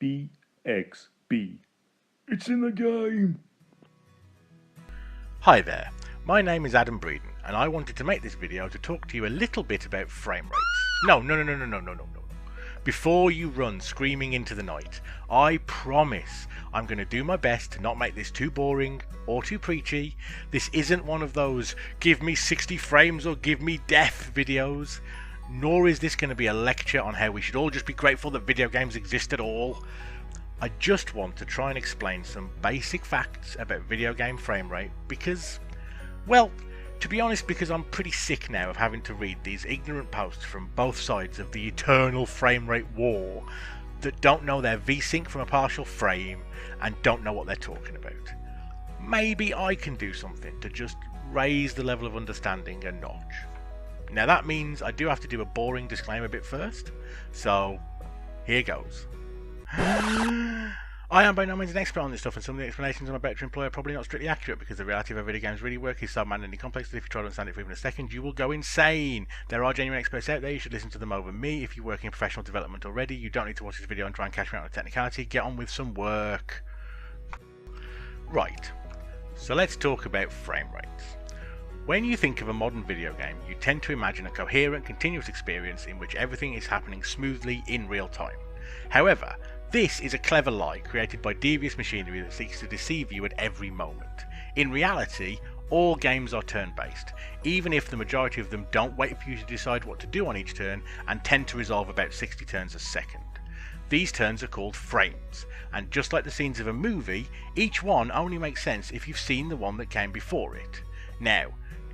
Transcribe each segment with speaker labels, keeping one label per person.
Speaker 1: BXB. It's in the game!
Speaker 2: Hi there, my name is Adam Breeden and I wanted to make this video to talk to you a little bit about frame rates. No. Before you run screaming into the night, I promise I'm going to do my best to not make this too boring or too preachy. This isn't one of those give me 60 frames or give me death videos, nor is this going to be a lecture on how we should all just be grateful that video games exist at all. I just want to try and explain some basic facts about video game frame rate because, well, to be honest, because I'm pretty sick now of having to read these ignorant posts from both sides of the eternal frame rate war that don't know their VSync from a partial frame and don't know what they're talking about. Maybe I can do something to just raise the level of understanding a notch. Now that means I do have to do a boring disclaimer bit first, so here goes. I am by no means an expert on this stuff, and some of the explanations I'm about to employ are probably not strictly accurate because the reality of how video games really work is so maddeningly complex that if you try to understand it for even a second, you will go insane. There are genuine experts out there, you should listen to them over me. If you work in professional development already, you don't need to watch this video and try and cash me out on a technicality. Get on with some work. Right, so let's talk about frame rates. When you think of a modern video game, you tend to imagine a coherent, continuous experience in which everything is happening smoothly in real time. However, this is a clever lie created by devious machinery that seeks to deceive you at every moment. In reality, all games are turn-based, even if the majority of them don't wait for you to decide what to do on each turn and tend to resolve about 60 turns a second. These turns are called frames, and just like the scenes of a movie, each one only makes sense if you've seen the one that came before it. Now,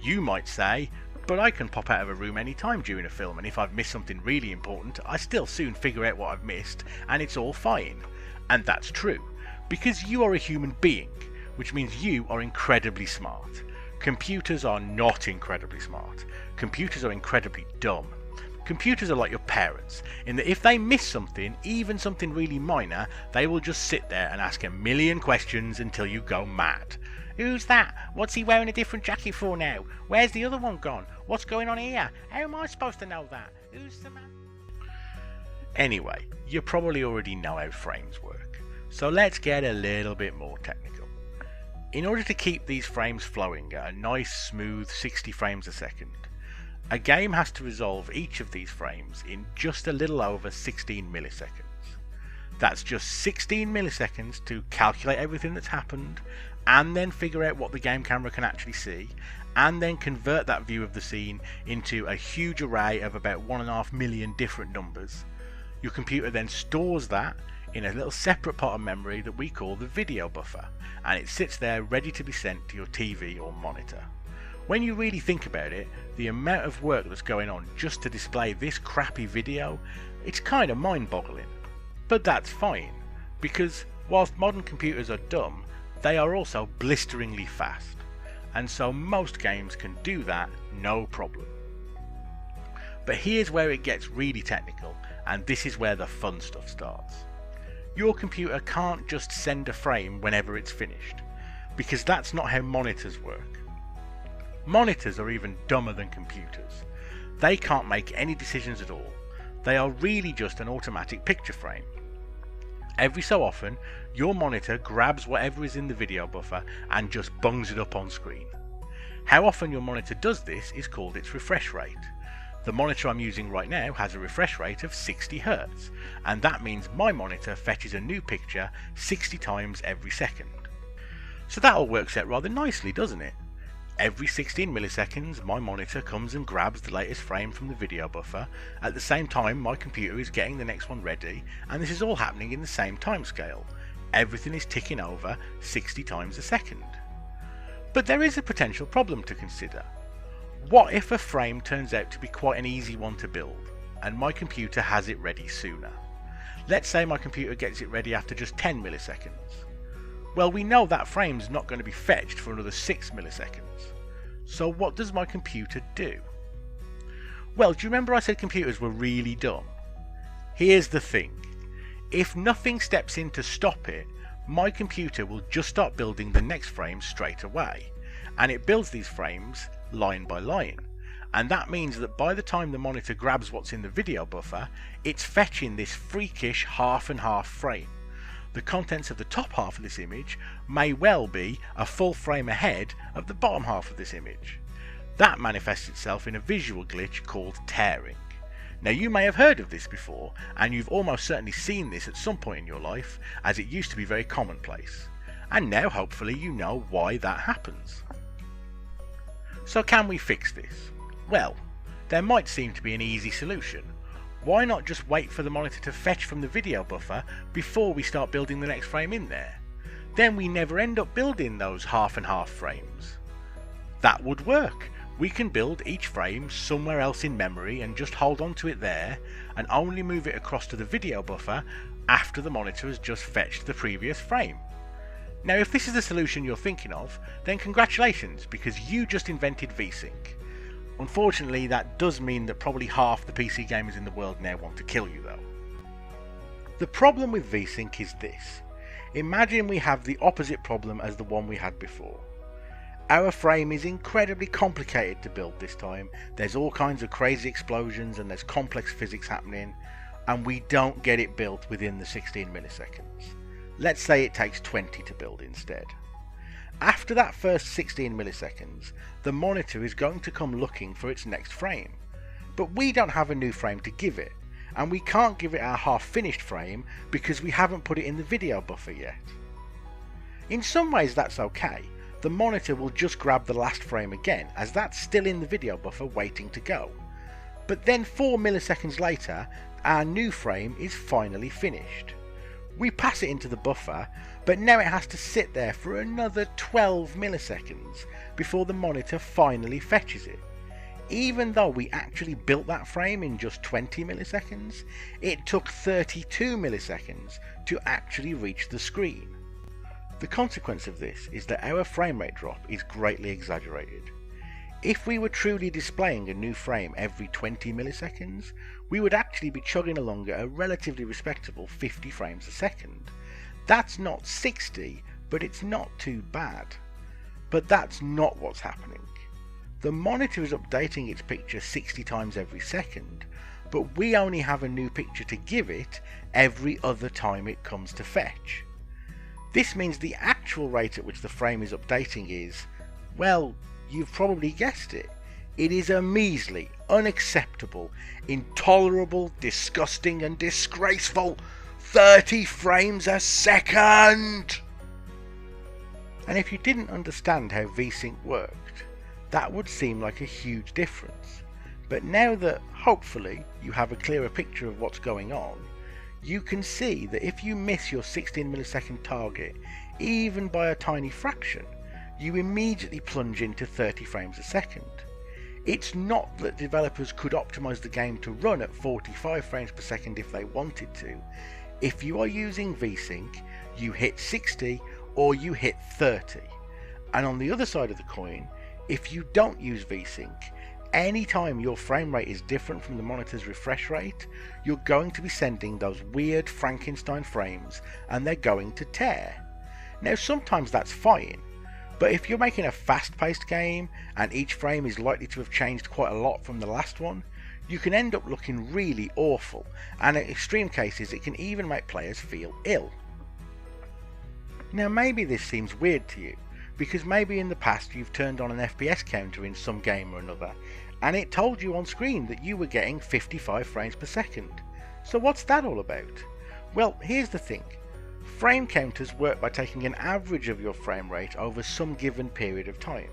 Speaker 2: you might say, but I can pop out of a room any time during a film, and if I've missed something really important, I still soon figure out what I've missed, and it's all fine. And that's true, because you are a human being, which means you are incredibly smart. Computers are not incredibly smart. Computers are incredibly dumb. Computers are like your parents, in that if they miss something, even something really minor, they will just sit there and ask a million questions until you go mad. Who's that? What's he wearing a different jacket for now? Where's the other one gone? What's going on here? How am I supposed to know that? Who's the man? Anyway, you probably already know how frames work, so let's get a little bit more technical. In order to keep these frames flowing at a nice smooth 60 frames a second, a game has to resolve each of these frames in just a little over 16 milliseconds. That's just 16 milliseconds to calculate everything that's happened, and then figure out what the game camera can actually see, and then convert that view of the scene into a huge array of about 1.5 million different numbers. Your computer then stores that in a little separate part of memory that we call the video buffer, and it sits there ready to be sent to your TV or monitor. When you really think about it, the amount of work that's going on just to display this crappy video, it's kind of mind-boggling. But that's fine, because whilst modern computers are dumb, they are also blisteringly fast, and so most games can do that no problem. But here's where it gets really technical, and this is where the fun stuff starts. Your computer can't just send a frame whenever it's finished, because that's not how monitors work. Monitors are even dumber than computers. They can't make any decisions at all. They are really just an automatic picture frame. Every so often, your monitor grabs whatever is in the video buffer and just bungs it up on screen. How often your monitor does this is called its refresh rate. The monitor I'm using right now has a refresh rate of 60 Hz, and that means my monitor fetches a new picture 60 times every second. So that all works out rather nicely, doesn't it? Every 16 milliseconds my monitor comes and grabs the latest frame from the video buffer, at the same time my computer is getting the next one ready, and this is all happening in the same time scale. Everything is ticking over 60 times a second. But there is a potential problem to consider. What if a frame turns out to be quite an easy one to build, and my computer has it ready sooner? Let's say my computer gets it ready after just 10 milliseconds. Well, we know that frame's not going to be fetched for another 6 milliseconds. So what does my computer do? Well, do you remember I said computers were really dumb? Here's the thing. If nothing steps in to stop it, my computer will just start building the next frame straight away. And it builds these frames line by line. And that means that by the time the monitor grabs what's in the video buffer, it's fetching this freakish half and half frame. the contents of the top half of this image may well be a full frame ahead of the bottom half of this image. That manifests itself in a visual glitch called tearing. Now you may have heard of this before, and you've almost certainly seen this at some point in your life, as it used to be very commonplace. And now hopefully you know why that happens. So can we fix this? Well, there might seem to be an easy solution. Why not just wait for the monitor to fetch from the video buffer before we start building the next frame in there? Then we never end up building those half and half frames. That would work. We can build each frame somewhere else in memory and just hold on to it there, and only move it across to the video buffer after the monitor has just fetched the previous frame. Now if this is the solution you're thinking of, then congratulations, because you just invented VSync. Unfortunately, that does mean that probably half the PC gamers in the world now want to kill you though. The problem with VSync is this. Imagine we have the opposite problem as the one we had before. Our frame is incredibly complicated to build this time. There's all kinds of crazy explosions and there's complex physics happening, and we don't get it built within the 16 milliseconds. Let's say it takes 20 to build instead. After that first 16 milliseconds, the monitor is going to come looking for its next frame. But we don't have a new frame to give it, and we can't give it our half-finished frame because we haven't put it in the video buffer yet. In some ways that's okay. The monitor will just grab the last frame again, as that's still in the video buffer waiting to go. But then 4 milliseconds later, our new frame is finally finished. We pass it into the buffer, but now it has to sit there for another 12 milliseconds before the monitor finally fetches it. Even though we actually built that frame in just 20 milliseconds, it took 32 milliseconds to actually reach the screen. The consequence of this is that our frame rate drop is greatly exaggerated. If we were truly displaying a new frame every 20 milliseconds, we would actually be chugging along at a relatively respectable 50 frames a second. That's not 60, but it's not too bad. But that's not what's happening. The monitor is updating its picture 60 times every second, but we only have a new picture to give it every other time it comes to fetch. This means the actual rate at which the frame is updating is, well, you've probably guessed it. It is a measly, unacceptable, intolerable, disgusting and disgraceful 30 frames a second! And if you didn't understand how VSync worked, that would seem like a huge difference. But now that, hopefully, you have a clearer picture of what's going on, you can see that if you miss your 16 millisecond target, even by a tiny fraction, you immediately plunge into 30 frames a second. It's not that developers could optimize the game to run at 45 frames per second if they wanted to. If you are using VSync, you hit 60 or you hit 30. And on the other side of the coin, if you don't use VSync, anytime your frame rate is different from the monitor's refresh rate, you're going to be sending those weird Frankenstein frames and they're going to tear. Now sometimes that's fine, but if you're making a fast-paced game and each frame is likely to have changed quite a lot from the last one, you can end up looking really awful, and in extreme cases it can even make players feel ill. Now maybe this seems weird to you, because maybe in the past you've turned on an FPS counter in some game or another, and it told you on screen that you were getting 55 frames per second. So what's that all about? Well, here's the thing. Frame counters work by taking an average of your frame rate over some given period of time.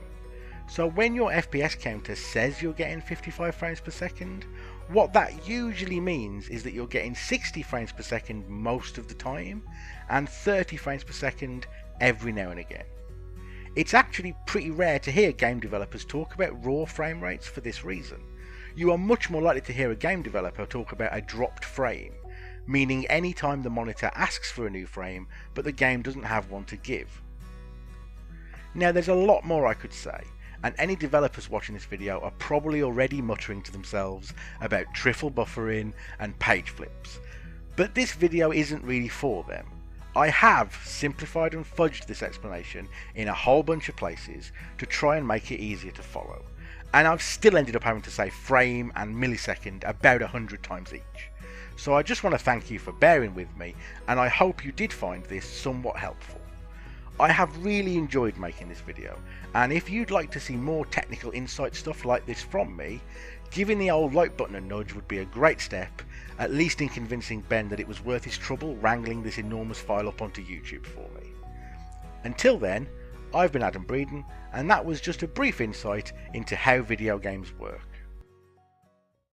Speaker 2: So when your FPS counter says you're getting 55 frames per second, what that usually means is that you're getting 60 frames per second most of the time, and 30 frames per second every now and again. It's actually pretty rare to hear game developers talk about raw frame rates for this reason. You are much more likely to hear a game developer talk about a dropped frame, meaning any time the monitor asks for a new frame but the game doesn't have one to give. Now there's a lot more I could say, and any developers watching this video are probably already muttering to themselves about triple buffering and page flips, but this video isn't really for them. I have simplified and fudged this explanation in a whole bunch of places to try and make it easier to follow, and I've still ended up having to say frame and millisecond about 100 times each. so I just want to thank you for bearing with me, and I hope you did find this somewhat helpful. I have really enjoyed making this video, and if you'd like to see more technical insight stuff like this from me, giving the old like button a nudge would be a great step, at least in convincing Ben that it was worth his trouble wrangling this enormous file up onto YouTube for me. Until then, I've been Adam Breeden, and that was just a brief insight into how video games work.